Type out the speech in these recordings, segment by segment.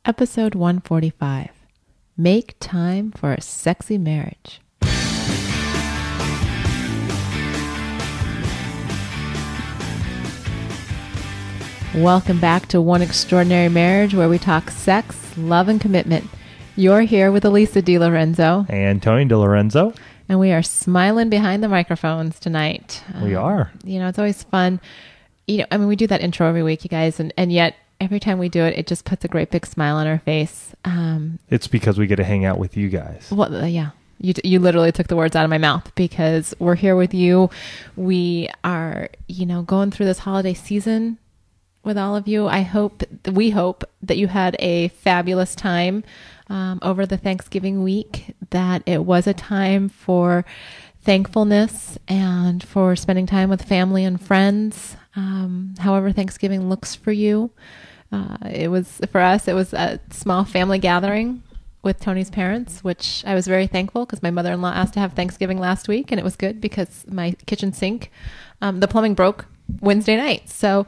Episode 145. Make time for a sexy marriage. Welcome back to One Extraordinary Marriage, where we talk sex, love, and commitment. You're here with Elisa DiLorenzo. And Tony DiLorenzo. And we are smiling behind the microphones tonight. We are. It's always fun. We do that intro every week, you guys, and yet every time we do it, it just puts a great big smile on our face. It's because we get to hang out with you guys. Well, yeah. You literally took the words out of my mouth, because we're here with you. We are, going through this holiday season with all of you. We hope that you had a fabulous time over the Thanksgiving week, that it was a time for thankfulness and for spending time with family and friends. However Thanksgiving looks for you. For us, it was a small family gathering with Tony's parents, which I was very thankful, because my mother-in-law asked to have Thanksgiving last week, and it was good because my kitchen sink, the plumbing broke Wednesday night. So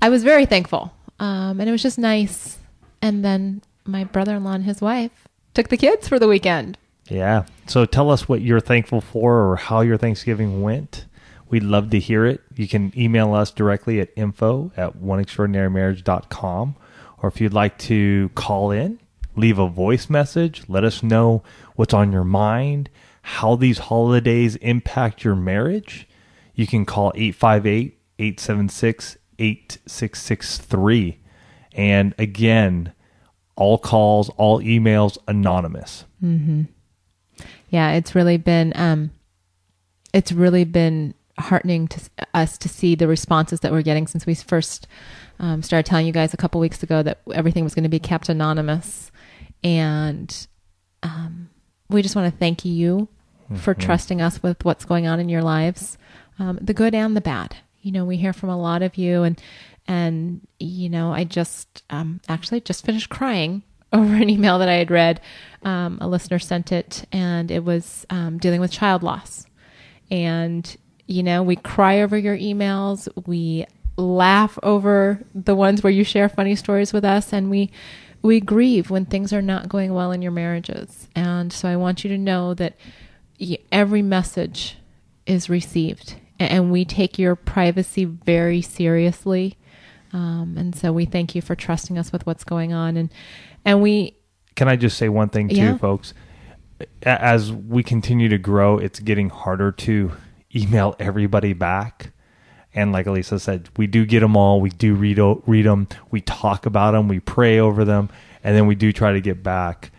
I was very thankful. And it was just nice. And then my brother-in-law and his wife took the kids for the weekend. Yeah. So tell us what you're thankful for or how your Thanksgiving went. We'd love to hear it. You can email us directly at info@oneextraordinarymarriage.com. Or if you'd like to call in, leave a voice message. Let us know what's on your mind, how these holidays impact your marriage. You can call 858-876-8663. And again, all calls, all emails, anonymous. Mm-hmm. Yeah, it's really been heartening to us to see the responses that we're getting since we first started telling you guys a couple weeks ago that everything was going to be kept anonymous. And we just want to thank you for trusting us with what's going on in your lives, the good and the bad. We hear from a lot of you, and I just actually just finished crying over an email that I had read. A listener sent it, and it was dealing with child loss. And we cry over your emails. We laugh over the ones where you share funny stories with us, and we grieve when things are not going well in your marriages. And so I want you to know that every message is received, and we take your privacy very seriously. And so we thank you for trusting us with what's going on. And we... Can I just say one thing too, folks? As we continue to grow, it's getting harder to email everybody back. And like Elisa said, we do get them all. We do read them. We talk about them. We pray over them. And then we do try to get back.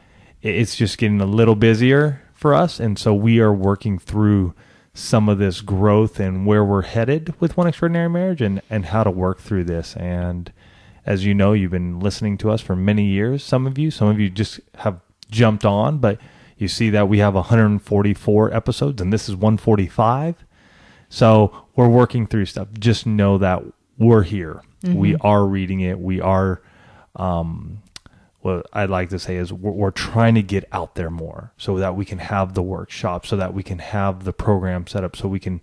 It's just getting a little busier for us. And so we are working through some of this growth and where we're headed with One Extraordinary Marriage and how to work through this. And as you know, you've been listening to us for many years. Some of you just have jumped on, but you see that we have 144 episodes, and this is 145. So we're working through stuff. Just know that we're here. Mm-hmm. We are reading it. We are, what I'd like to say is we're trying to get out there more so that we can have the workshop, so that we can have the program set up, so we can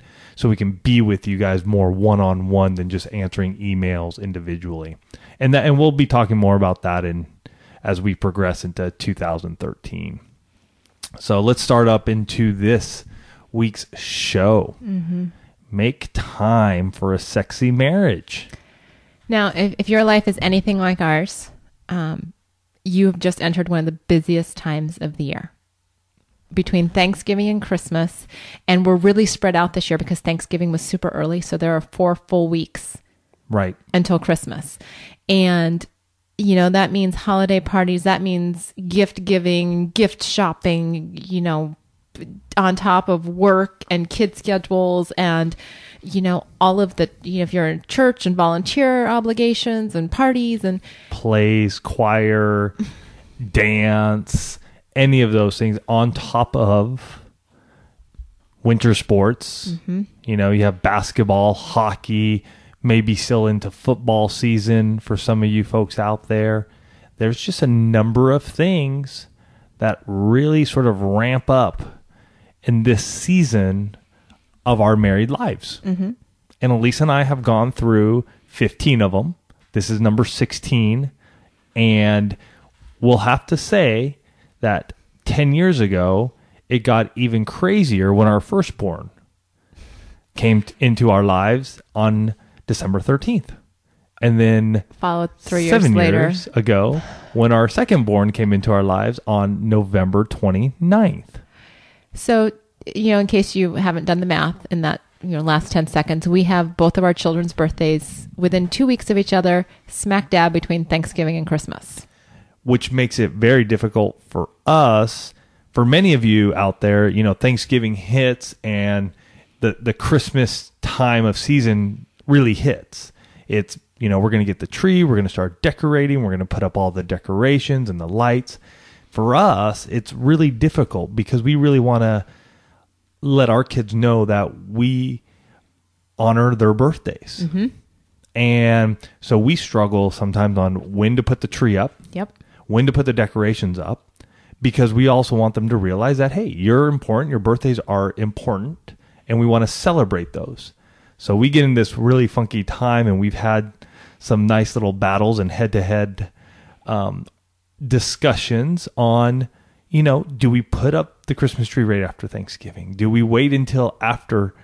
be with you guys more one-on-one than just answering emails individually. And we'll be talking more about that as we progress into 2013. So let's start up into this week's show. Mm-hmm. Make time for a sexy marriage. Now, if your life is anything like ours, you've just entered one of the busiest times of the year, between Thanksgiving and Christmas. And we're really spread out this year because Thanksgiving was super early. So there are 4 full weeks until Christmas. And that means holiday parties. That means gift giving, gift shopping, on top of work and kid schedules and, all of the, if you're in church and volunteer obligations and parties and plays, choir, dance, any of those things on top of winter sports. Mm-hmm. You have basketball, hockey, maybe still into football season for some of you folks out there. There's just a number of things that really sort of ramp up in this season of our married lives. Mm-hmm. And Elisa and I have gone through 15 of them. This is number 16. And we'll have to say that 10 years ago, it got even crazier when our firstborn came into our lives on December 13th. And then followed 3 years 7 later years ago, when our secondborn came into our lives on November 29th. So, in case you haven't done the math in that last 10 seconds, we have both of our children's birthdays within 2 weeks of each other, smack dab between Thanksgiving and Christmas. Which makes it very difficult for us. For many of you out there, Thanksgiving hits and the Christmas time of season really hits. It's, we're going to get the tree, we're going to start decorating, we're going to put up all the decorations and the lights. For us, it's really difficult because we really want to let our kids know that we honor their birthdays. Mm-hmm. And so we struggle sometimes on when to put the tree up, when to put the decorations up, because we also want them to realize that, hey, you're important, your birthdays are important, and we want to celebrate those. So we get in this really funky time, and we've had some nice little battles and head-to-head discussions on, do we put up the Christmas tree right after Thanksgiving? Do we wait until after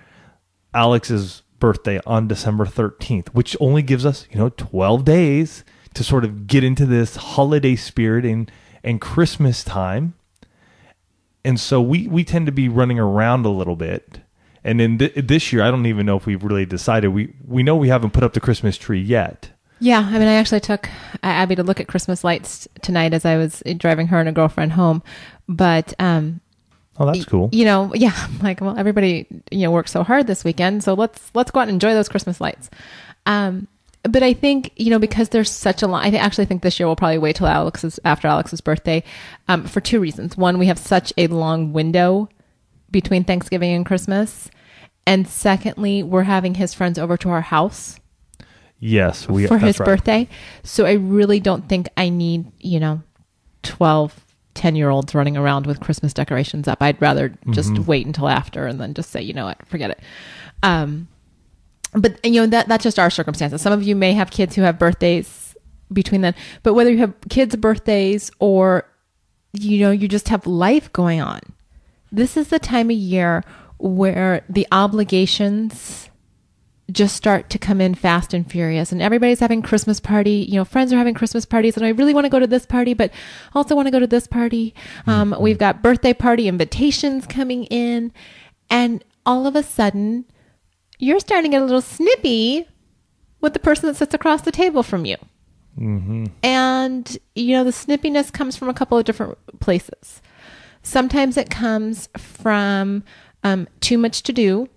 Alex's birthday on December 13th, which only gives us, 12 days to sort of get into this holiday spirit and Christmas time? And so we tend to be running around a little bit. And in this year, I don't even know if we've really decided. We know we haven't put up the Christmas tree yet. Yeah, I mean, I actually took Abby to look at Christmas lights tonight as I was driving her and a girlfriend home. But oh, that's cool. Yeah, I'm like, well, everybody worked so hard this weekend, so let's go out and enjoy those Christmas lights. But I think because there's such a long, I actually think this year we'll probably wait till after Alex's birthday, for two reasons. One, we have such a long window between Thanksgiving and Christmas, and secondly, we're having his friends over to our house. Yes, for his birthday. So I really don't think I need, 12, 10-year-olds running around with Christmas decorations up. I'd rather just wait until after and then just say, what, forget it. But that's just our circumstances. Some of you may have kids who have birthdays between then, but whether you have kids' birthdays or, you just have life going on, this is the time of year where the obligations just start to come in fast and furious, and everybody's having Christmas party, friends are having Christmas parties, and I really want to go to this party, but also want to go to this party. We've got birthday party invitations coming in, and all of a sudden you're starting to get a little snippy with the person that sits across the table from you. Mm-hmm. And, the snippiness comes from a couple of different places. Sometimes it comes from too much to do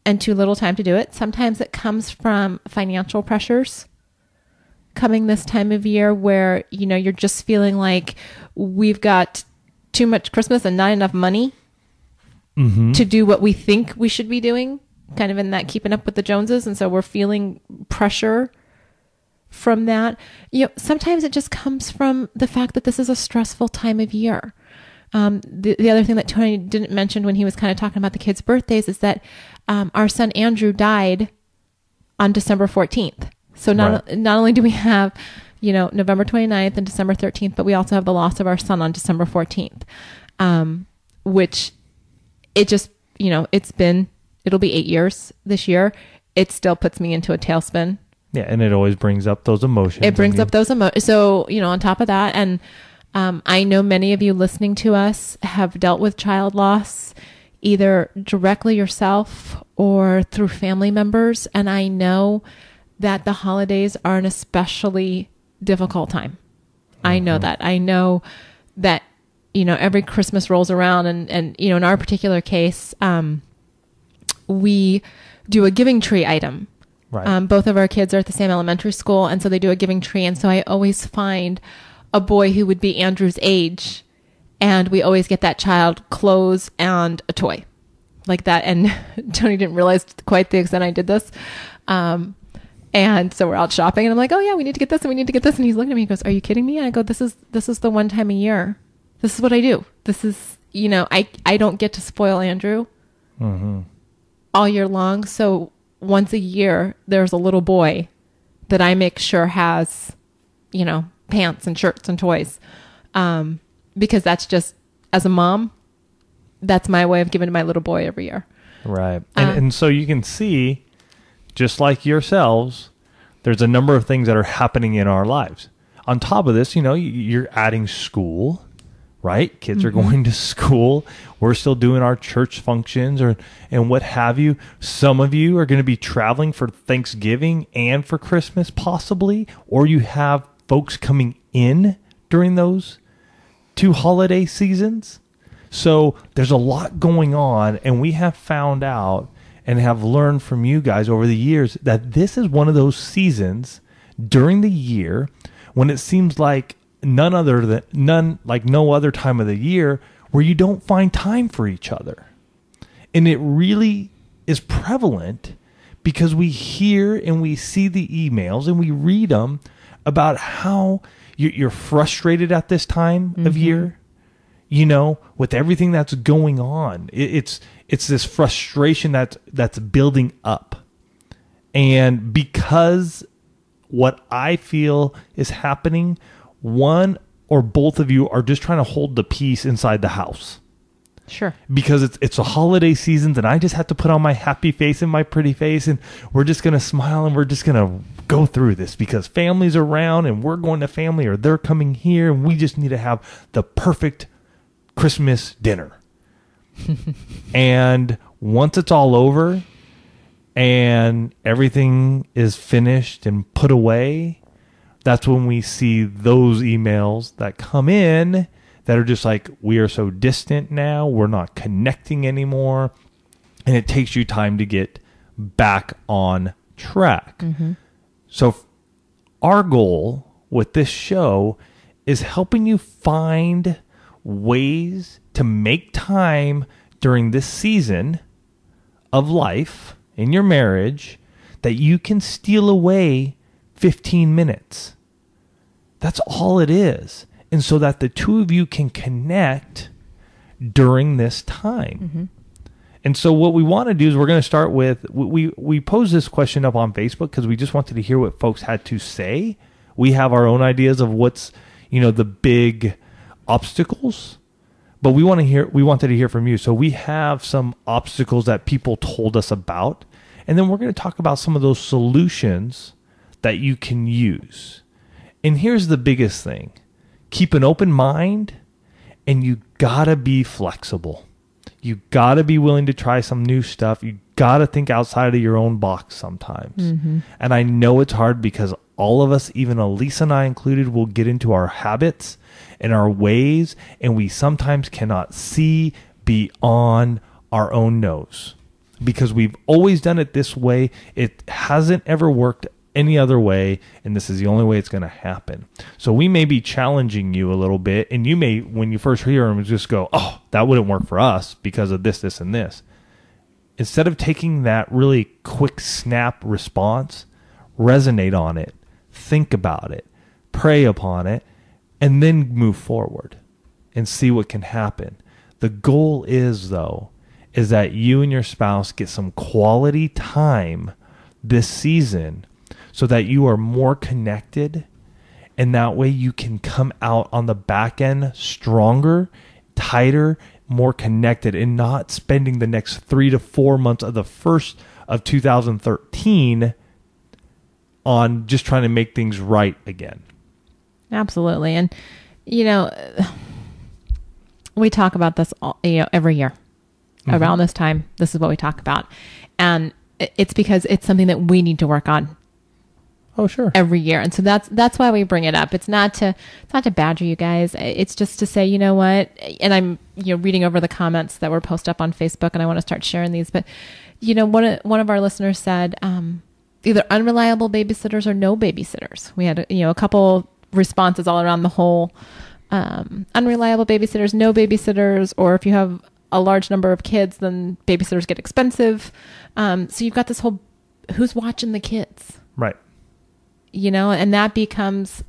and too little time to do it. Sometimes it comes from financial pressures coming this time of year where, you're just feeling like we've got too much Christmas and not enough money to do what we think we should be doing, kind of in that keeping up with the Joneses. And so we're feeling pressure from that. Sometimes it just comes from the fact that this is a stressful time of year. The other thing that Tony didn't mention when he was kind of talking about the kids' birthdays is that our son Andrew died on December 14th. So not only do we have, November 29th and December 13th, but we also have the loss of our son on December 14th, which it just, it'll be 8 years this year. It still puts me into a tailspin. Yeah, and it always brings up those emotions. It brings up those emotions. So, on top of that, and I know many of you listening to us have dealt with child loss, either directly yourself or through family members. And I know that the holidays are an especially difficult time. I know that. I know that, every Christmas rolls around and in our particular case, we do a giving tree item. Right. Both of our kids are at the same elementary school, and so they do a giving tree. And so I always find a boy who would be Andrew's age, and we always get that child clothes and a toy like that. And Tony didn't realize quite the extent I did this. And so we're out shopping, and I'm like, oh yeah, we need to get this and we need to get this. And he's looking at me, he goes, are you kidding me? And I go, this is the one time a year. This is what I do. This is, I don't get to spoil Andrew all year long. So once a year, there's a little boy that I make sure has, pants and shirts and toys. Because that's just, as a mom, that's my way of giving to my little boy every year. Right. And so you can see, just like yourselves, there's a number of things that are happening in our lives. On top of this, you're adding school, right? Kids are going to school. We're still doing our church functions and what have you. Some of you are going to be traveling for Thanksgiving and for Christmas possibly, or you have folks coming in during those 2 holiday seasons. So there's a lot going on, and we have found out and have learned from you guys over the years that this is one of those seasons during the year when it seems like no other time of the year where you don't find time for each other. And it really is prevalent because we hear and we see the emails and we read them about how you're frustrated at this time of year, with everything that's going on. It's this frustration that's building up. And because what I feel is happening, one or both of you are just trying to hold the peace inside the house. Sure. Because it's a holiday season, and I just have to put on my happy face and my pretty face, and we're just going to smile and we're just going to go through this because family's around and we're going to family or they're coming here, and we just need to have the perfect Christmas dinner. And once it's all over and everything is finished and put away, that's when we see those emails that come in that are just like, we are so distant now, we're not connecting anymore, and it takes you time to get back on track. So our goal with this show is helping you find ways to make time during this season of life in your marriage that you can steal away 15 minutes. That's all it is. And so that the two of you can connect during this time. And so what we want to do is we're going to start with, we posed this question up on Facebook because we just wanted to hear what folks had to say. We have our own ideas of what's, the big obstacles, but we wanted to hear from you. So we have some obstacles that people told us about, and then we're going to talk about some of those solutions that you can use. And here's the biggest thing. Keep an open mind, and you gotta be flexible. You gotta be willing to try some new stuff. You gotta think outside of your own box sometimes. And I know it's hard because all of us, even Elisa and I included, will get into our habits and our ways, and we sometimes cannot see beyond our own nose because we've always done it this way. It hasn't ever worked any other way, and this is the only way it's going to happen. So we may be challenging you a little bit, and you may, when you first hear them, just go, oh, that wouldn't work for us because of this, this, and this. Instead of taking that really quick snap response, resonate on it, think about it, pray upon it, and then move forward and see what can happen. The goal is, though, is that you and your spouse get some quality time this season so that you are more connected, and that way you can come out on the back end stronger, tighter, more connected, and not spending the next 3 to 4 months of the first of 2013 on just trying to make things right again. Absolutely. And, we talk about this every year. Around this time, this is what we talk about. And it's because it's something that we need to work on. Oh, sure. Every year. And so that's why we bring it up. It's not to badger you guys. It's just to say, you know what? And I'm, reading over the comments that were posted up on Facebook, and I want to start sharing these. But, one of our listeners said, either unreliable babysitters or no babysitters. We had, a couple responses all around the whole, unreliable babysitters, no babysitters, or if you have a large number of kids, then babysitters get expensive. So you've got this whole, who's watching the kids? Right. And that becomes,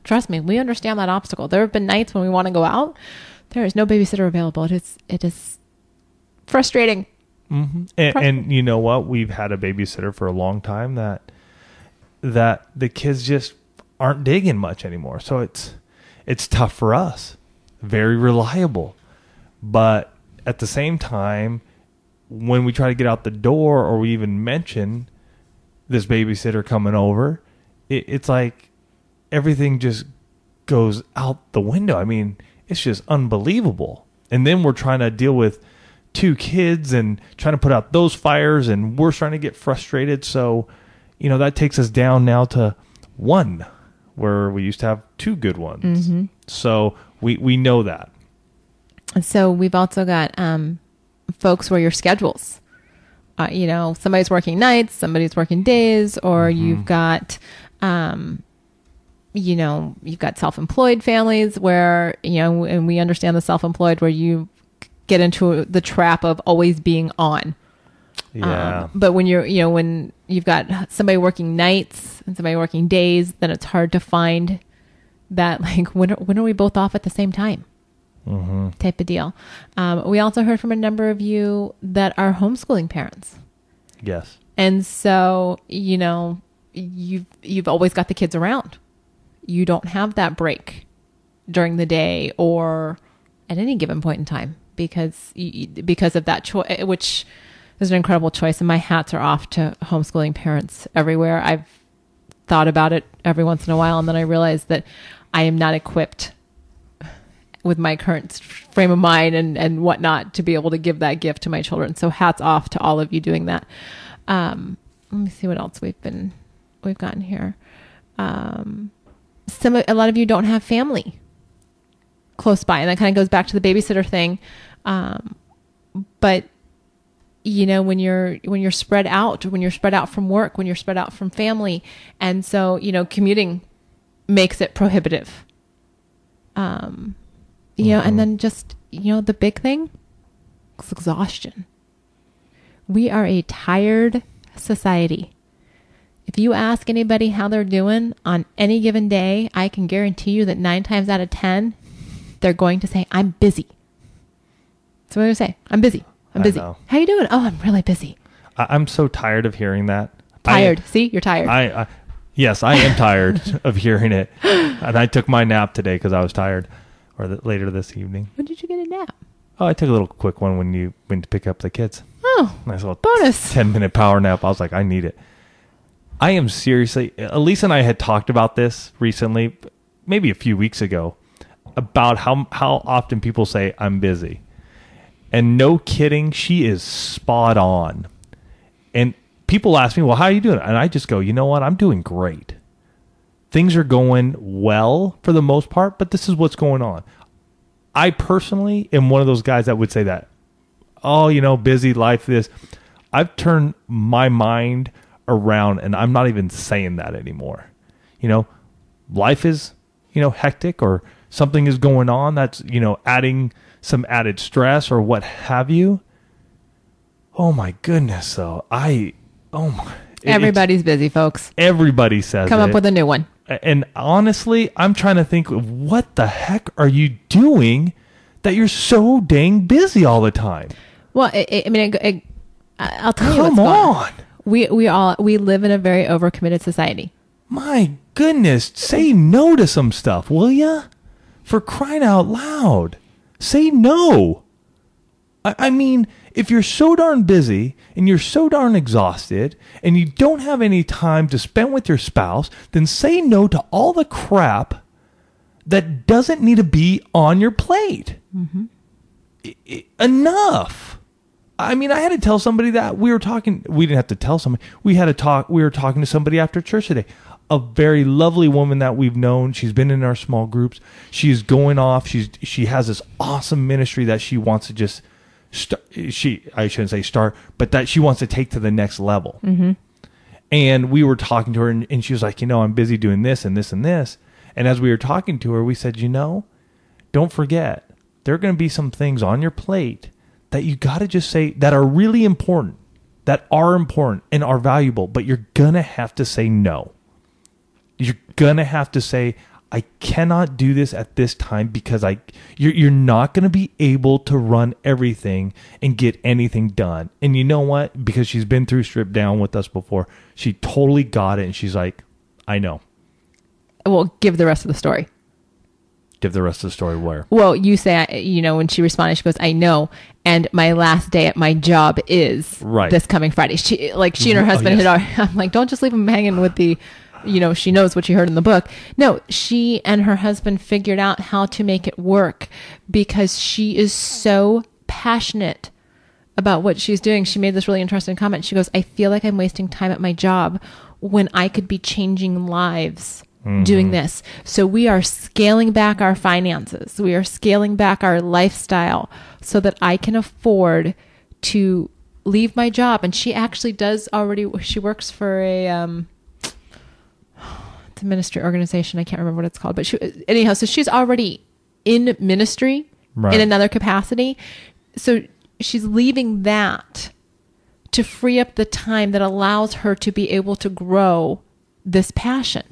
trust me, we understand that obstacle. There have been nights when we want to go out. There is no babysitter available. It is frustrating. And you know what? We've had a babysitter for a long time that the kids just aren't digging much anymore. So it's tough for us. Very reliable. But at the same time, when we try to get out the door or we even mention this babysitter coming over, it's like everything just goes out the window. I mean, it's just unbelievable. And then we're trying to deal with 2 kids and trying to put out those fires, and we're starting to get frustrated. So, that takes us down now to 1, where we used to have 2 good ones. Mm-hmm. So we know that. And so we've also got folks where your schedules, somebody's working nights, somebody's working days, or mm-hmm. you've got, you've got self-employed families where, and we understand the self-employed where you get into the trap of always being on. Yeah. But when when you've got somebody working nights and somebody working days, then it's hard to find that, like, when are we both off at the same time? Mm-hmm. Type of deal. We also heard from a number of you that are homeschooling parents. Yes. And so, you've always got the kids around. You don't have that break during the day or at any given point in time because of that choice, which is an incredible choice. And my hats are off to homeschooling parents everywhere. I've thought about it every once in a while, and then I realized that I am not equipped with my current frame of mind and whatnot to be able to give that gift to my children. So hats off to all of you doing that. Let me see what else we've gotten here. A lot of you don't have family close by, and that kind of goes back to the babysitter thing. But when you're spread out, from work, when you're spread out from family, and so, commuting makes it prohibitive. Mm-hmm. And then just, the big thing is exhaustion. We are a tired society. If you ask anybody how they're doing on any given day, I can guarantee you that 9 times out of 10, they're going to say, I'm busy. That's what they're going to say. I'm busy. I'm busy. How you doing? Oh, I'm really busy. I'm so tired of hearing that. Tired. See, you're tired. Yes, I am tired of hearing it. And I took my nap today because I was tired. Or later this evening. When did you get a nap? Oh, I took a little quick one when you went to pick up the kids. Oh, nice little bonus. 10-minute power nap. I was like, I need it. I am seriously, Elise and I had talked about this recently, maybe a few weeks ago, about how often people say, I'm busy. And no kidding, she is spot on. And people ask me, well, how are you doing? And I just go, you know what? I'm doing great. Things are going well for the most part, but this is what's going on. I personally am one of those guys that would say that, busy life, this. I've turned my mind around, and I'm not even saying that anymore. Life is, hectic, or something is going on that's, adding some added stress or what have you. Oh my goodness, though. Everybody's busy, folks. Everybody says Come up with a new one. And honestly, I'm trying to think of what the heck are you doing that you're so dang busy all the time? Well, I'll tell you what's going on. We live in a very overcommitted society. My goodness, say no to some stuff, will ya? For crying out loud. Say no. I mean, if you're so darn busy and you're so darn exhausted and you don't have any time to spend with your spouse, then say no to all the crap that doesn't need to be on your plate. Mm-hmm. Enough. I mean, I had to tell somebody that we didn't have to tell somebody. We were talking to somebody after church today. A very lovely woman that we've known. She's been in our small groups. She's going off. She has this awesome ministry that she wants to just I shouldn't say start, but that she wants to take to the next level. Mm-hmm. And we were talking to her, and she was like, I'm busy doing this and this and this. And as we were talking to her, we said, don't forget, there are going to be some things on your plate that you got to just say that are really important, and are valuable, but you're going to have to say no. You're going to have to say, I cannot do this at this time because you're not going to be able to run everything and get anything done. And you know what? Because she's been through Strip Down with us before, she totally got it. And she's like, I know. Well, give the rest of the story. Give the rest of the story where? Well, you say, when she responded, she goes, I know. And my last day at my job is this coming Friday. She and her husband I'm like, don't just leave him hanging with the, she knows what she heard in the book. No, she and her husband figured out how to make it work because she is so passionate about what she's doing. She made this really interesting comment. She goes, I feel like I'm wasting time at my job when I could be changing lives doing this. So we are scaling back our finances. We are scaling back our lifestyle so that I can afford to leave my job. And she actually she works for it's a ministry organization. I can't remember what it's called, but so she's already in ministry in another capacity. So she's leaving that to free up the time that allows her to be able to grow this passion.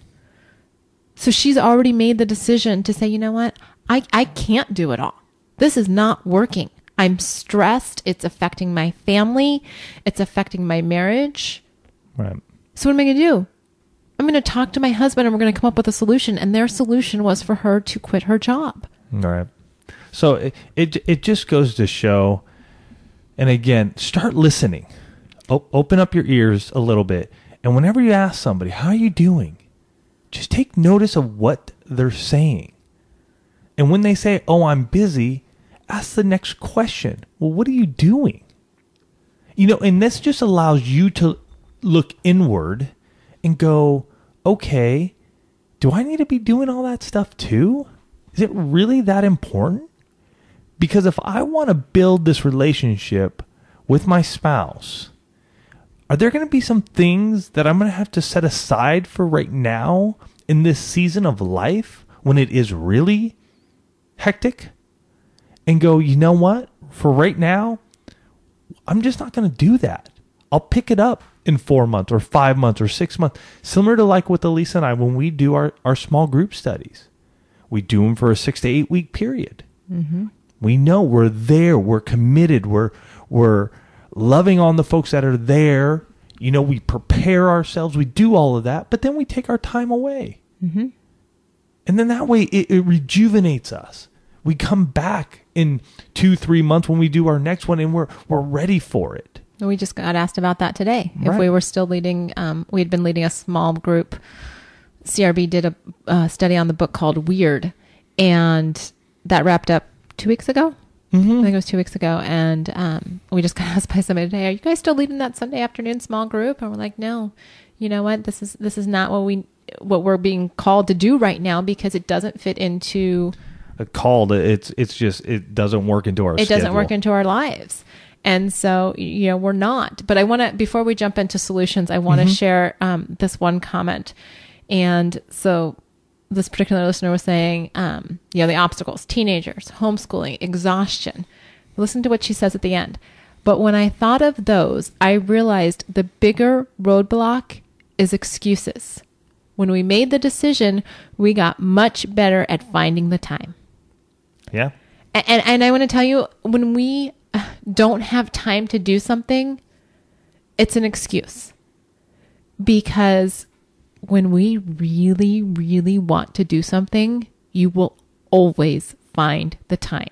So she's already made the decision to say, you know what? I can't do it all. This is not working. I'm stressed. It's affecting my family. It's affecting my marriage. Right. So what am I going to do? I'm going to talk to my husband and we're going to come up with a solution. And their solution was for her to quit her job. All right. So it just goes to show, and again, start listening. Open up your ears a little bit. And whenever you ask somebody, how are you doing? Just take notice of what they're saying. And when they say, oh, I'm busy, ask the next question. Well, what are you doing? And this just allows you to look inward and go, okay, do I need to be doing all that stuff too? Is it really that important? Because if I want to build this relationship with my spouse, are there going to be some things that I'm going to have to set aside for right now in this season of life when it is really hectic? And go, you know what? For right now, I'm just not going to do that. I'll pick it up in 4 months or 5 months or 6 months. Similar to like with Elisa and I when we do our small group studies. We do them for a 6 to 8 week period. Mm-hmm. We know we're there. We're committed. We're loving on the folks that are there. We prepare ourselves. We do all of that, but then we take our time away. Mm-hmm. And then that way it rejuvenates us. We come back in 2-3 months when we do our next one and we're ready for it. We just got asked about that today. Right. If we were still leading, we had been leading a small group. CRB did a study on the book called Weird, and that wrapped up 2 weeks ago. Mm-hmm. I think it was 2 weeks ago. And we just got asked by somebody today, are you guys still leading that Sunday afternoon small group? And we're like, no, you know what? This is not what we're being called to do right now because it doesn't fit into it doesn't work into our schedule. It doesn't work into our lives. And so, we're not. But I want to, before we jump into solutions, I want to share this one comment. And so this particular listener was saying, the obstacles, teenagers, homeschooling, exhaustion. Listen to what she says at the end. But when I thought of those, I realized the bigger roadblock is excuses. When we made the decision, we got much better at finding the time. Yeah. And I want to tell you, when we don't have time to do something, it's an excuse. Because when we really, really want to do something, you will always find the time.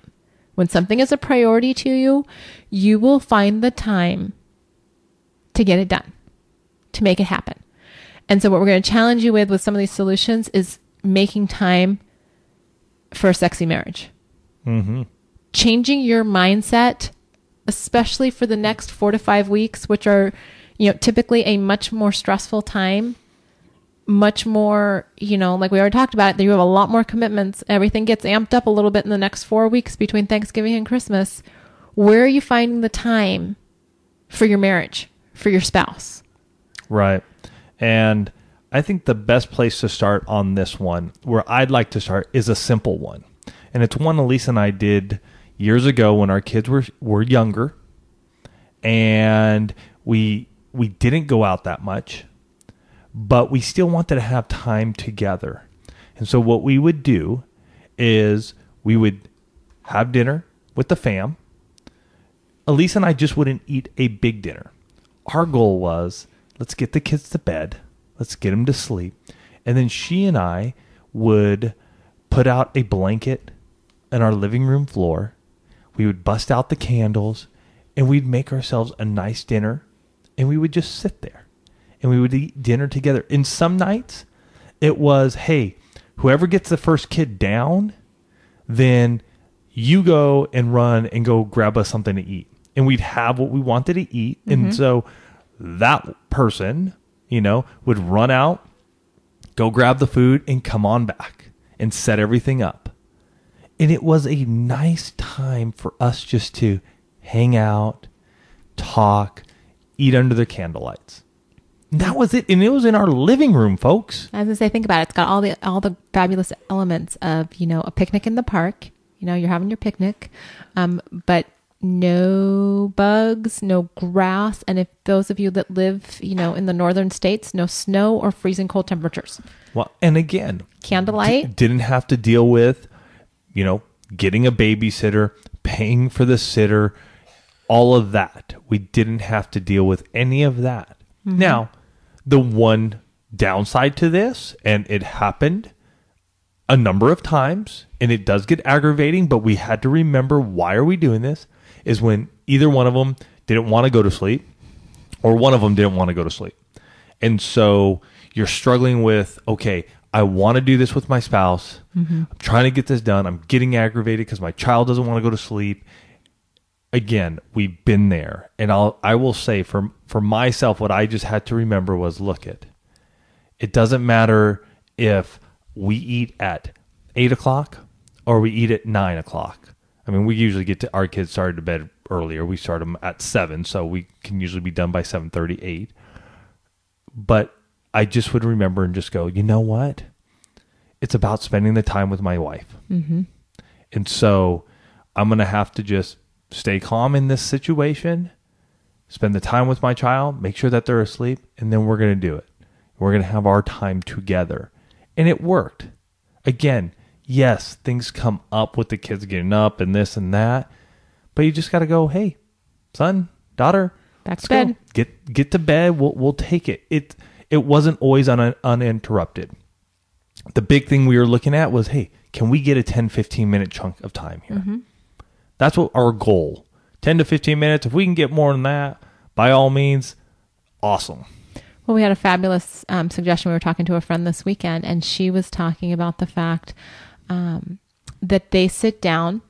When something is a priority to you, you will find the time to get it done, to make it happen. And so what we're going to challenge you with some of these solutions is making time for a sexy marriage. Mm-hmm. Changing your mindset, especially for the next 4 to 5 weeks, which are, typically a much more stressful time, much more, like we already talked about, you have a lot more commitments. Everything gets amped up a little bit in the next 4 weeks between Thanksgiving and Christmas. Where are you finding the time for your marriage, for your spouse? Right. And I think the best place to start on this one, where I'd like to start, is a simple one. And it's one Elisa and I did years ago when our kids were younger. And we didn't go out that much, but we still wanted to have time together. And so what we would do is we would have dinner with the fam. Elisa and I just wouldn't eat a big dinner. Our goal was, let's get the kids to bed. Let's get them to sleep. And then she and I would put out a blanket on our living room floor. We would bust out the candles, and we'd make ourselves a nice dinner, and we would just sit there, and we would eat dinner together. And some nights it was, hey, whoever gets the first kid down, then you go and run and go grab us something to eat. And we'd have what we wanted to eat. And so that person, would run out, go grab the food, and come on back and set everything up. And it was a nice time for us just to hang out, talk, eat under the candlelights. And that was it. And it was in our living room, folks. I was gonna say, think about it. It's got all the fabulous elements of, a picnic in the park. You're having your picnic, but no bugs, no grass. And if those of you that live, in the northern states, no snow or freezing cold temperatures. Well, and again, candlelight. Didn't have to deal with, getting a babysitter, paying for the sitter, all of that. We didn't have to deal with any of that. Mm-hmm. Now, the one downside to this, and it happened a number of times, and it does get aggravating, but we had to remember, why are we doing this, is when either one of them didn't want to go to sleep, or one of them didn't want to go to sleep. And so you're struggling with, okay, I want to do this with my spouse. Mm-hmm. I'm trying to get this done. I'm getting aggravated because my child doesn't want to go to sleep. Again, we've been there. And I will say for myself, what I just had to remember was, it doesn't matter if we eat at 8 o'clock or we eat at 9 o'clock. I mean, we usually get our kids started to bed earlier. We start them at 7, so we can usually be done by 7:30, 8. But I just would remember and just go, you know what? It's about spending the time with my wife. Mm-hmm. And so I'm going to have to just stay calm in this situation, spend the time with my child, make sure that they're asleep, and then we're going to do it. We're going to have our time together. And it worked. Again, yes, things come up with the kids getting up and this and that, but you just got to go, hey, son, daughter, back to bed. Get to bed. We'll take it. It wasn't always uninterrupted. The big thing we were looking at was, hey, can we get a 10, 15 minute chunk of time here? Mm-hmm. That's what our goal, 10 to 15 minutes. If we can get more than that, by all means, awesome. Well, we had a fabulous suggestion. We were talking to a friend this weekend, and she was talking about the fact that they sit down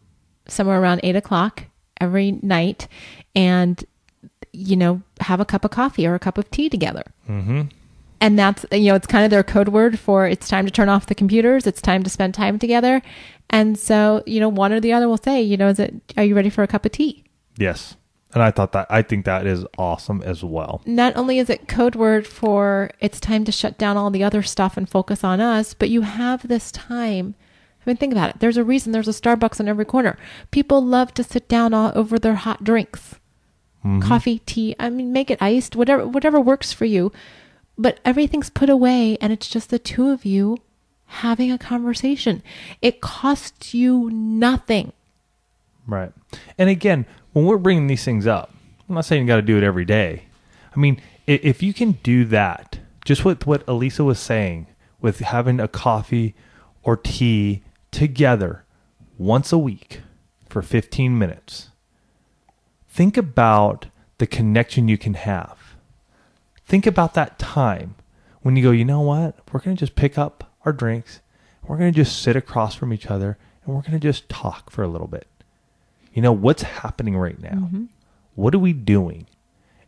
somewhere around 8 o'clock every night and, have a cup of coffee or a cup of tea together. Mm-hmm. And that's, it's kind of their code word for it's time to turn off the computers. It's time to spend time together. And so, one or the other will say, are you ready for a cup of tea? Yes. And I think that is awesome as well. Not only is it code word for it's time to shut down all the other stuff and focus on us, but you have this time. I mean, think about it. There's a reason there's a Starbucks on every corner. People love to sit down all over their hot drinks, coffee, tea. I mean, make it iced, whatever works for you. But everything's put away and it's just the two of you having a conversation. It costs you nothing. Right. And again, when we're bringing these things up, I'm not saying you got to do it every day. I mean, if you can do that, just with what Elisa was saying, with having a coffee or tea together once a week for 15 minutes, think about the connection you can have. Think about that time when you go, you know what? We're going to just pick up our drinks. We're going to just sit across from each other and we're going to just talk for a little bit. What's happening right now? Mm-hmm. What are we doing?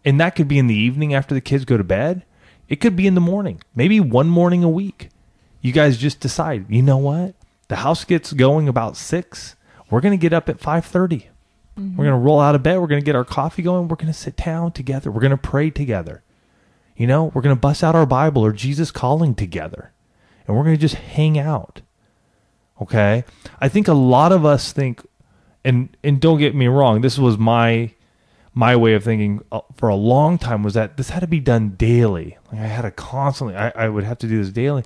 And that could be in the evening after the kids go to bed. It could be in the morning, maybe one morning a week. You guys just decide, you know what? The house gets going about 6. We're going to get up at 5:30. Mm-hmm. We're going to roll out of bed. We're going to get our coffee going. We're going to sit down together. We're going to pray together. We're going to bust out our Bible or Jesus Calling together. And we're going to just hang out. Okay? I think a lot of us think, and don't get me wrong, this was my way of thinking for a long time, was that this had to be done daily. Like I had to constantly, I would have to do this daily.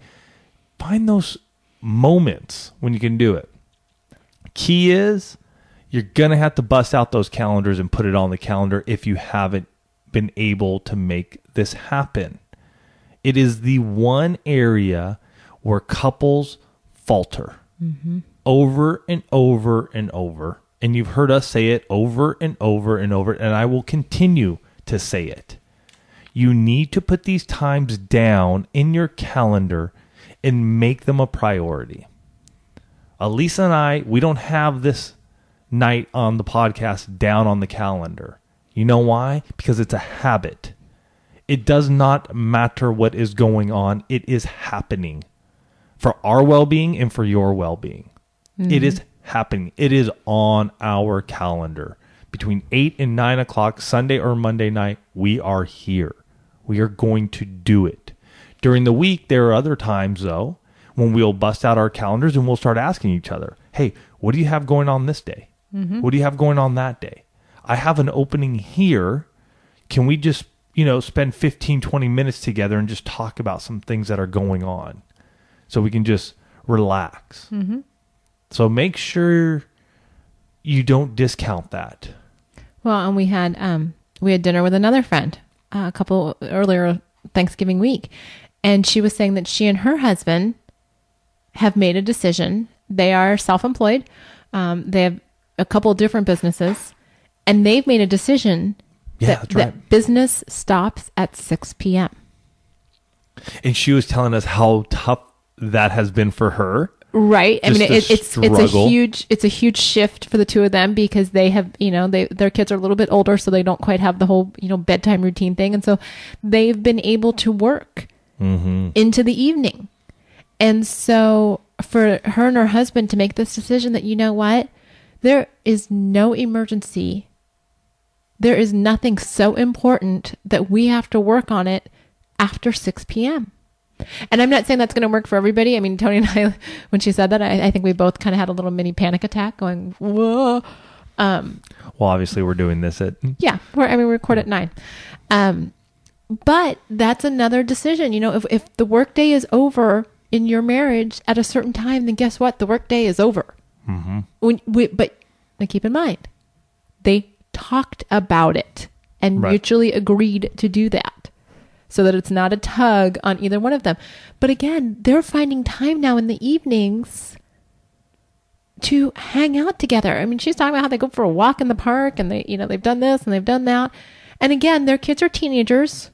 Find those moments when you can do it. Key is, you're going to have to bust out those calendars and put it on the calendar if you haven't been able to make this happen. It is the one area where couples falter over and over and over. And you've heard us say it over and over and over, and I will continue to say it. You need to put these times down in your calendar and make them a priority. Elisa and I, we don't have this night on the podcast down on the calendar. You know why? Because it's a habit. It does not matter what is going on. It is happening for our well-being and for your well-being. It is happening. It is on our calendar. Between 8 and 9 o'clock, Sunday or Monday night, we are here. We are going to do it. During the week, there are other times, though, when we'll bust out our calendars and we'll start asking each other, hey, what do you have going on this day? What do you have going on that day? I have an opening here. Can we just, spend 15, 20 minutes together and just talk about some things that are going on so we can just relax? So make sure you don't discount that. Well, and we had dinner with another friend a couple earlier Thanksgiving week, and she was saying that she and her husband have made a decision. They are self-employed. They have a couple of different businesses, and they've made a decision that business stops at 6 p.m. And she was telling us how tough that has been for her. Right. I mean, it's a huge shift for the two of them because they have, their kids are a little bit older, so they don't quite have the whole, bedtime routine thing. And so they've been able to work into the evening. And so for her and her husband to make this decision that, you know what, there is no emergency. There is nothing so important that we have to work on it after 6 p.m. And I'm not saying that's going to work for everybody. I mean, Tony and I, when she said that, I think we both kind of had a little mini panic attack going, whoa. Well, obviously we're doing this at... Yeah. We record at 9. But that's another decision. If the workday is over in your marriage at a certain time, then guess what? The workday is over. But now keep in mind, they talked about it and mutually agreed to do that, so that it's not a tug on either one of them. But again, they're finding time now in the evenings to hang out together. I mean, she's talking about how they go for a walk in the park and they've done this and they've done that. And again, their kids are teenagers.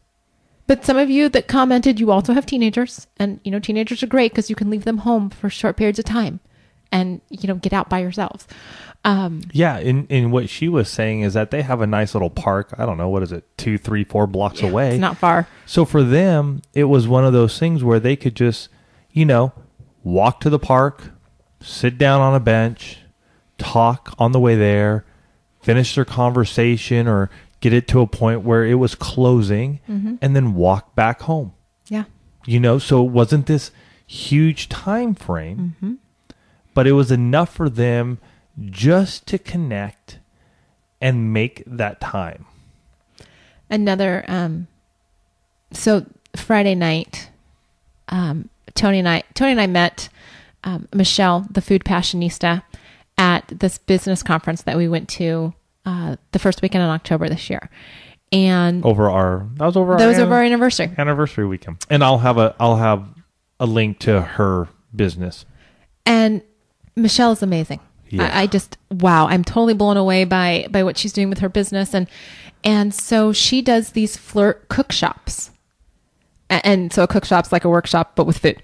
But some of you that commented, you also have teenagers. And, teenagers are great because you can leave them home for short periods of time and, get out by yourselves. In what she was saying is that they have a nice little park. I don't know, what is it, 2, 3, 4 blocks away? It's not far. So for them, it was one of those things where they could just, walk to the park, sit down on a bench, talk on the way there, finish their conversation or get it to a point where it was closing and then walk back home. Yeah. So it wasn't this huge time frame, but it was enough for them just to connect and make that time. Another, so Friday night, Tony and I met Michelle, the food passionista, at this business conference that we went to the first weekend in October this year. And that was over our anniversary weekend. And I'll have a link to her business. And Michelle is amazing. Yeah. I'm totally blown away by what she's doing with her business. And so she does these flirt cook shops. And so a cook shop's like a workshop, but with food.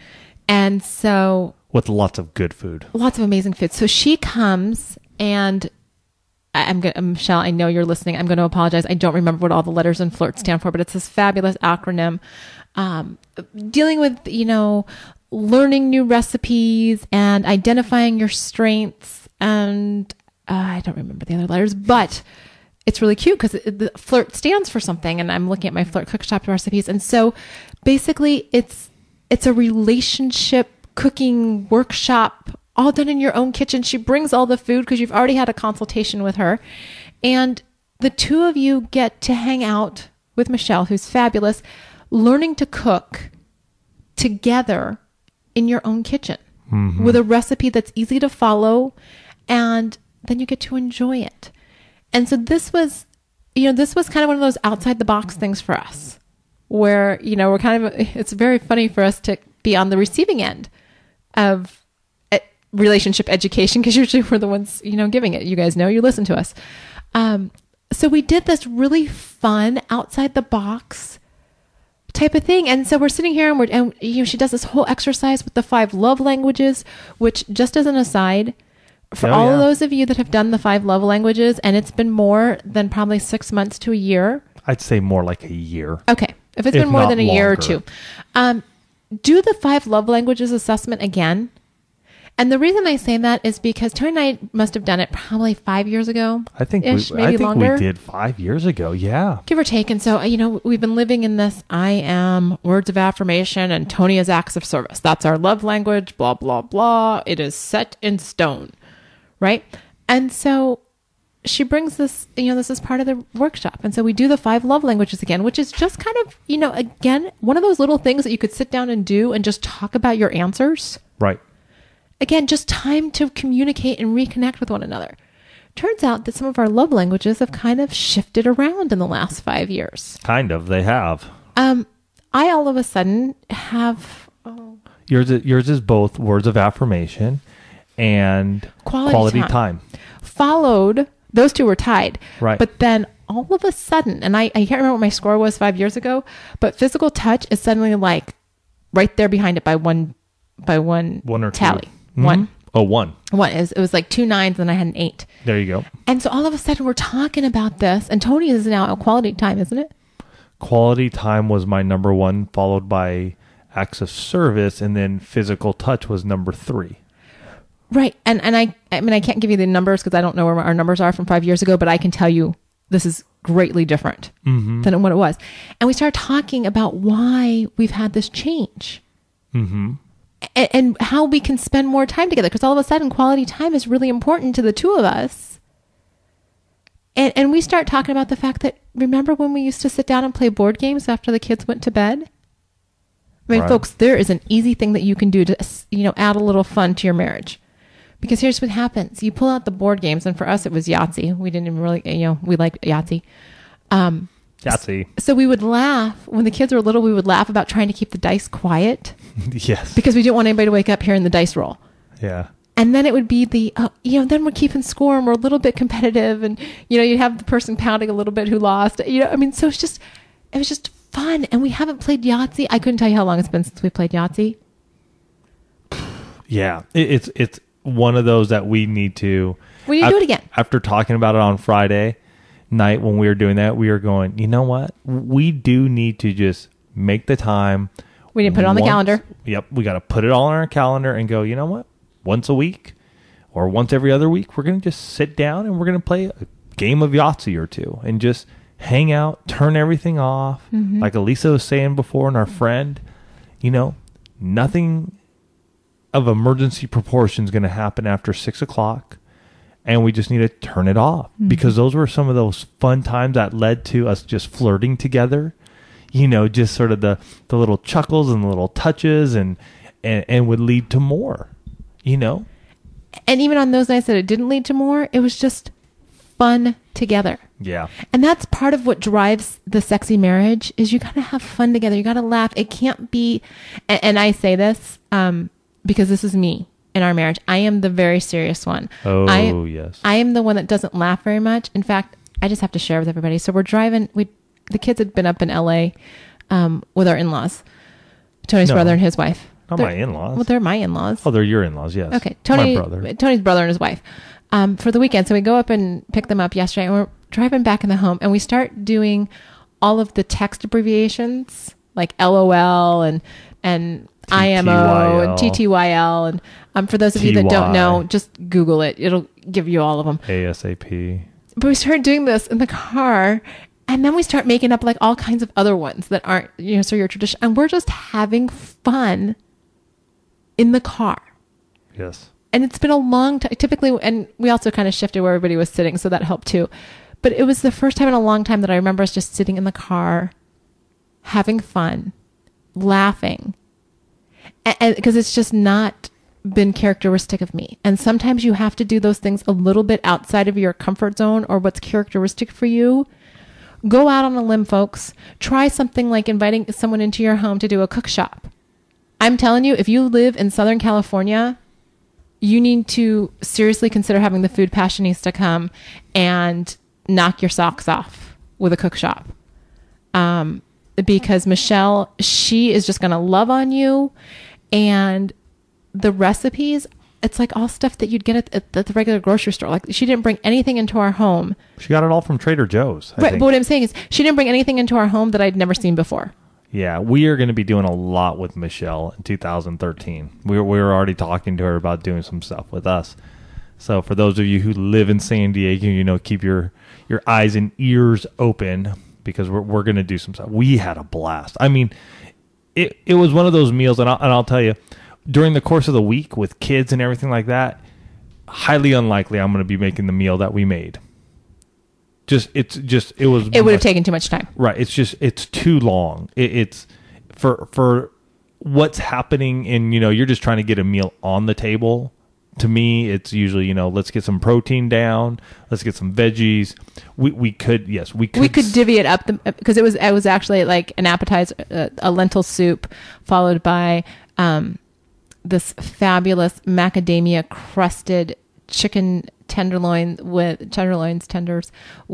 And so... with lots of good food. Lots of amazing food. So she comes and Michelle, I know you're listening. I'm going to apologize. I don't remember what all the letters in flirt stand for, but it's this fabulous acronym, dealing with, learning new recipes and identifying your strengths. And I don't remember the other letters, but it's really cute because the flirt stands for something. And I'm looking at my flirt cook shop recipes. And so basically it's a relationship cooking workshop all done in your own kitchen. She brings all the food because you've already had a consultation with her. And the two of you get to hang out with Michelle, who's fabulous, learning to cook together in your own kitchen with a recipe that's easy to follow, and then you get to enjoy it. And so this was kind of one of those outside the box things for us where, it's very funny for us to be on the receiving end of relationship education, because usually we're the ones, giving it. You guys know, you listen to us. So we did this really fun outside the box type of thing. And so we're sitting here and she does this whole exercise with the 5 love languages, which, just as an aside, for all of those of you that have done the 5 love languages, and it's been more than probably 6 months to a year. I'd say more like a year. Okay. If it's been more than a year or two, do the 5 love languages assessment again. And the reason I say that is because Tony and I must have done it probably 5 years ago. I think we did 5 years ago. Yeah. Give or take. And so, we've been living in this, I am words of affirmation and Tony is acts of service. That's our love language, blah, blah, blah. It is set in stone. Right. And so she brings this, this is part of the workshop. And so we do the 5 love languages again, which is just kind of, again, one of those little things that you could sit down and do and just talk about your answers. Right. Again, just time to communicate and reconnect with one another. Turns out that some of our love languages have kind of shifted around in the last 5 years. Kind of, they have. I all of a sudden have... Yours is both words of affirmation and quality time. Followed, those two were tied. Right. But then all of a sudden, and I can't remember what my score was 5 years ago, but physical touch is suddenly like right there behind it by one or tally. Two. Mm-hmm. One. Oh, one. It was like 2 9s and I had an 8. There you go. And so all of a sudden we're talking about this, and Tony is now at quality time, isn't it? Quality time was my number 1, followed by acts of service, and then physical touch was number 3. Right. And I mean, I can't give you the numbers because I don't know where our numbers are from 5 years ago, but I can tell you this is greatly different than what it was. And we started talking about why we've had this change. Mm-hmm. And how we can spend more time together, because all of a sudden quality time is really important to the two of us. And we start talking about the fact that, remember when we used to sit down and play board games after the kids went to bed? I mean, folks, there is an easy thing that you can do to, add a little fun to your marriage. Because here's what happens. You pull out the board games, and for us it was Yahtzee. We didn't even really, we liked Yahtzee. Yahtzee. So we would laugh when the kids were little. We would laugh about trying to keep the dice quiet. Yes. Because we didn't want anybody to wake up hearing the dice roll. Yeah. And then it would be then we're keeping score and we're a little bit competitive, and you have the person pounding a little bit who lost. So it was just fun. And we haven't played Yahtzee. I couldn't tell you how long it's been since we played Yahtzee. Yeah, it's one of those that we need to. We need to do it again. After talking about it on Friday night when we were doing that, we were going, you know what? We do need to just make the time. We need to put it on the calendar. Yep, we got to put it all on our calendar and go, you know what? Once a week or once every other week, we're going to just sit down and we're going to play a game of Yahtzee or two and just hang out, turn everything off. Mm-hmm. Like Elisa was saying before, and our friend, nothing of emergency proportion is going to happen after 6 o'clock, and we just need to turn it off. Mm-hmm. Because those were some of those fun times that led to us just flirting together, just sort of the little chuckles and the little touches and would lead to more, And even on those nights that it didn't lead to more, it was just fun together. Yeah. And that's part of what drives the sexy marriage, is you got to have fun together. You got to laugh. It can't be, and I say this, because this is me in our marriage. I am the very serious one. Oh, yes. I am the one that doesn't laugh very much. In fact, I just have to share with everybody. So we're driving. The kids had been up in LA with our in-laws, Tony's brother and his wife. Not my in-laws. Well, they're my in-laws. Oh, they're your in-laws, yes. Okay. My brother. Tony's brother and his wife for the weekend. So we go up and pick them up yesterday, and we're driving back in the home, and we start doing all of the text abbreviations like LOL and IMO and TTYL. And for those of you that don't know, just Google it. It'll give you all of them. ASAP. But we started doing this in the car, and then we start making up like all kinds of other ones that aren't, so your tradition. And we're just having fun in the car. Yes. And it's been a long time, typically, and we also kind of shifted where everybody was sitting, so that helped too. But it was the first time in a long time that I remember us just sitting in the car, having fun, laughing. And because it's just not been characteristic of me. And sometimes you have to do those things a little bit outside of your comfort zone or what's characteristic for you. Go out on a limb, folks. Try something like inviting someone into your home to do a cook shop. I'm telling you, if you live in Southern California, you need to seriously consider having the food passionista come and knock your socks off with a cook shop. Because Michelle, she is just going to love on you. And the recipes, it's like all stuff that you'd get at the regular grocery store. Like, she didn't bring anything into our home. She got it all from Trader Joe's. Right. But what I'm saying is she didn't bring anything into our home that I'd never seen before. Yeah, we are going to be doing a lot with Michelle in 2013. We were already talking to her about doing some stuff with us. So for those of you who live in San Diego, keep your eyes and ears open, because we're going to do some stuff. We had a blast. I mean, it was one of those meals, and I'll tell you, during the course of the week with kids and everything like that, highly unlikely I'm going to be making the meal that we made. It would have taken too much time. Right. It's too long. It's for what's happening in, you're just trying to get a meal on the table. To me, it's usually, let's get some protein down. Let's get some veggies. We could divvy it up because it was actually like an appetizer, a lentil soup followed by, this fabulous macadamia crusted chicken tenders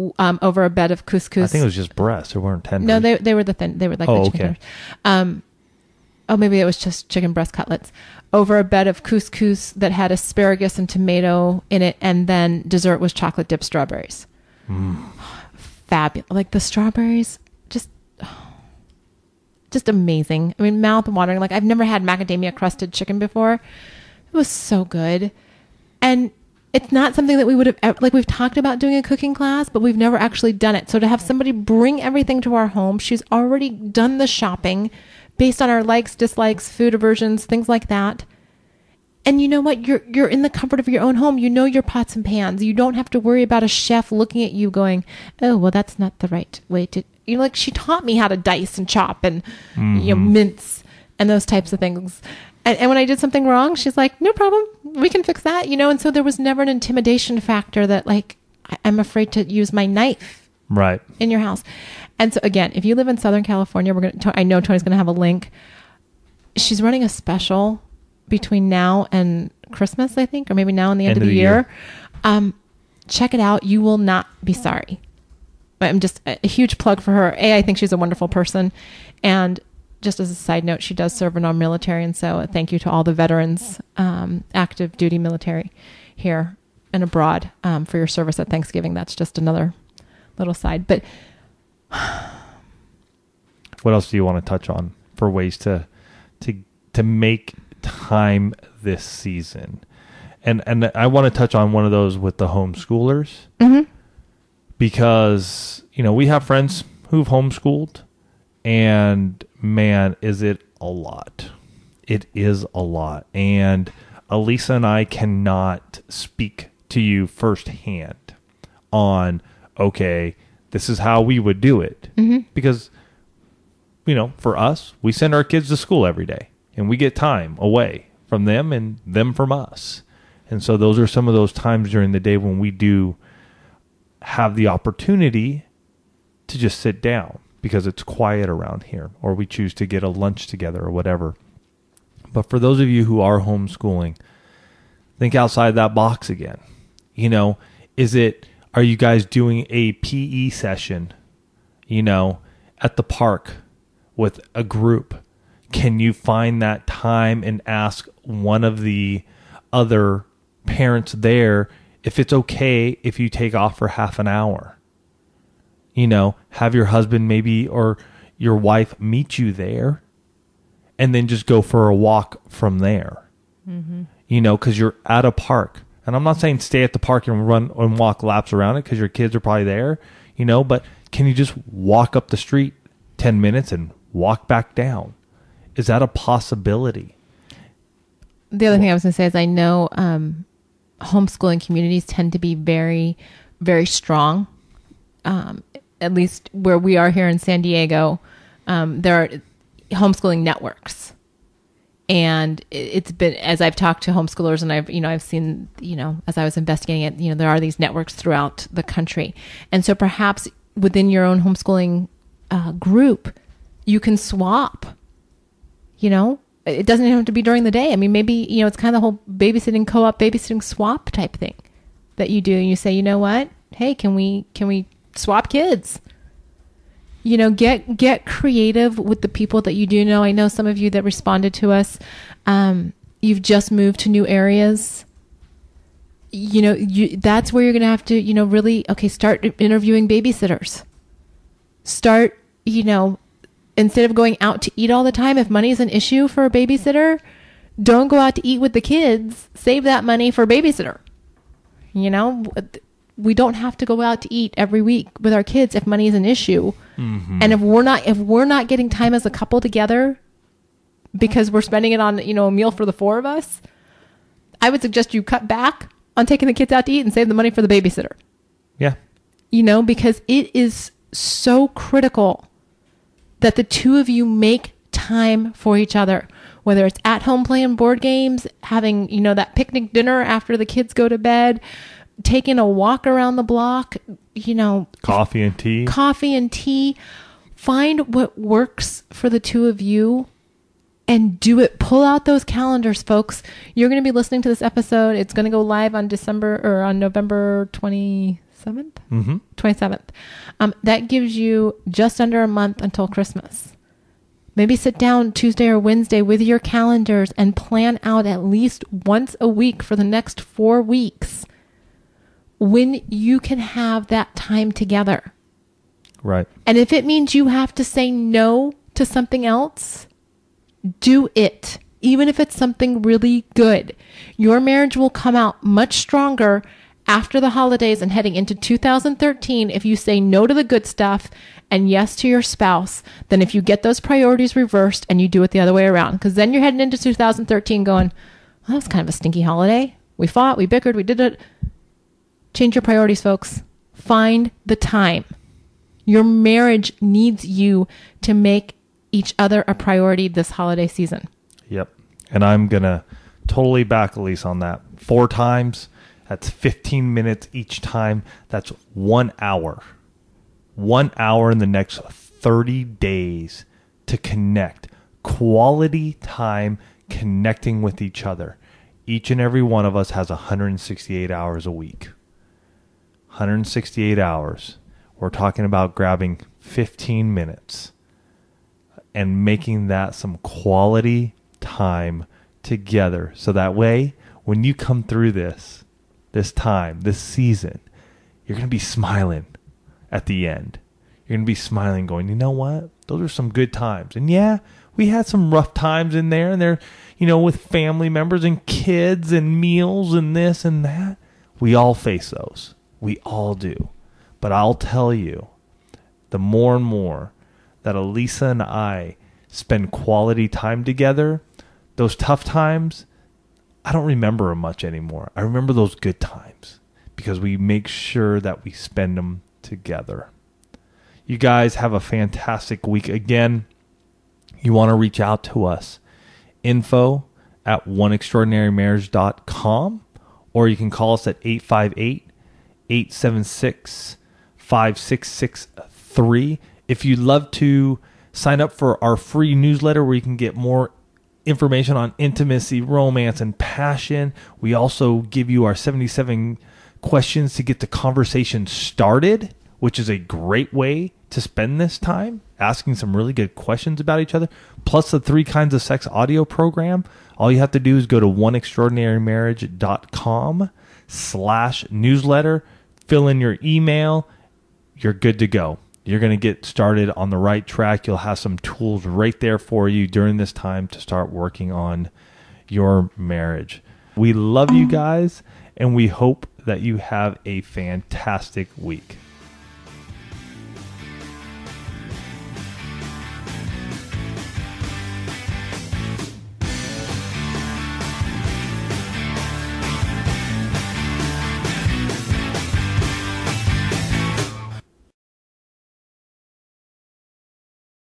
over a bed of couscous. I think it was just breast. They weren't tenders. No, they were the thin. They were like the chicken tenders. Maybe it was just chicken breast cutlets over a bed of couscous that had asparagus and tomato in it, and then dessert was chocolate dipped strawberries. Fabulous! Like the strawberries, just amazing. I mean, mouth watering. Like, I've never had macadamia crusted chicken before. It was so good, and it's not something that we would have, like, we've talked about doing a cooking class, but we've never actually done it. So to have somebody bring everything to our home, she's already done the shopping based on our likes, dislikes, food aversions, things like that. And you know what? You're in the comfort of your own home. You know your pots and pans. You don't have to worry about a chef looking at you going, oh, well, that's not the right way to, like, she taught me how to dice and chop and, mince and those types of things. And when I did something wrong, she's like, no problem. We can fix that, And so there was never an intimidation factor that, like, I'm afraid to use my knife right in your house. And so, again, if you live in Southern California, I know Tony's going to have a link. She's running a special between now and Christmas, I think, or maybe now and the end of the year. Check it out. You will not be sorry. I'm just a huge plug for her. I think she's a wonderful person. And just as a side note, she does serve in our military. And so thank you to all the veterans, active duty military here and abroad, for your service at Thanksgiving. That's just another little side. But what else do you want to touch on for ways to make time this season? And I want to touch on one of those with the homeschoolers, because, we have friends who've homeschooled, and man, is it a lot. It is a lot. And Elisa and I cannot speak to you firsthand on, okay, this is how we would do it. Because, for us, we send our kids to school every day, and we get time away from them and them from us. And so those are some of those times during the day when we do have the opportunity to just sit down because it's quiet around here, or we choose to get a lunch together or whatever. But for those of you who are homeschooling, think outside that box again. Are you guys doing a PE session, at the park with a group? Can you find that time and ask one of the other parents there if it's okay if you take off for half an hour? Have your husband maybe or your wife meet you there and then just go for a walk from there. Because you're at a park. And I'm not saying stay at the park and run and walk laps around it because your kids are probably there, but can you just walk up the street 10 minutes and walk back down? Is that a possibility? The other thing I was going to say is I know homeschooling communities tend to be very, very strong. At least where we are here in San Diego, there are homeschooling networks. And it's been, as I've talked to homeschoolers and I've seen, as I was investigating it, there are these networks throughout the country. And so perhaps within your own homeschooling group, you can swap, it doesn't have to be during the day. I mean, maybe, it's kind of the whole babysitting co-op, babysitting swap type thing that you do. And you say, you know what? Hey, can we swap kids? Get creative with the people that you do know. I know some of you that responded to us, you've just moved to new areas. That's where you're going to have to, really, start interviewing babysitters. Start, instead of going out to eat all the time, if money is an issue for a babysitter, don't go out to eat with the kids. Save that money for a babysitter. We don't have to go out to eat every week with our kids if money is an issue. Mm-hmm. And if we're not getting time as a couple together because we're spending it on, a meal for the four of us, I would suggest you cut back on taking the kids out to eat and save the money for the babysitter. Yeah. Because it is so critical that the two of you make time for each other, whether it's at home playing board games, having, that picnic dinner after the kids go to bed, taking a walk around the block, coffee and tea. Find what works for the two of you and do it. Pull out those calendars, folks. You're going to be listening to this episode. It's going to go live on November 27th. Mm-hmm. 27th. That gives you just under a month until Christmas. Maybe sit down Tuesday or Wednesday with your calendars and plan out at least once a week for the next 4 weeks when you can have that time together. Right. And if it means you have to say no to something else, do it. Even if it's something really good. Your marriage will come out much stronger after the holidays and heading into 2013 if you say no to the good stuff and yes to your spouse than if you get those priorities reversed and you do it the other way around. Because then you're heading into 2013 going, well, that was kind of a stinky holiday. We fought, we bickered, we did it. Change your priorities, folks. Find the time. Your marriage needs you to make each other a priority this holiday season. Yep. And I'm going to totally back Elise on that. 4 times. That's 15 minutes each time. That's 1 hour. 1 hour in the next 30 days to connect. Quality time connecting with each other. Each and every one of us has 168 hours a week. 168 hours. We're talking about grabbing 15 minutes and making that some quality time together. So that way, when you come through this time, this season, you're going to be smiling at the end. You're going to be smiling going, you know what? Those are some good times. And yeah, we had some rough times in there and they're, with family members and kids and meals and this and that. We all face those. We all do. But I'll tell you, the more and more that Elisa and I spend quality time together, those tough times, I don't remember them much anymore. I remember those good times because we make sure that we spend them together. You guys have a fantastic week. Again, you want to reach out to us. info@oneextraordinarymarriage.com, or you can call us at 858-876-5663. If you'd love to sign up for our free newsletter where you can get more information on intimacy, romance, and passion, we also give you our 77 questions to get the conversation started, which is a great way to spend this time, asking some really good questions about each other, plus the 3 Kinds of Sex audio program. All you have to do is go to oneextraordinarymarriage.com/newsletter, fill in your email, you're good to go. You're going to get started on the right track. You'll have some tools right there for you during this time to start working on your marriage. We love you guys, and we hope that you have a fantastic week.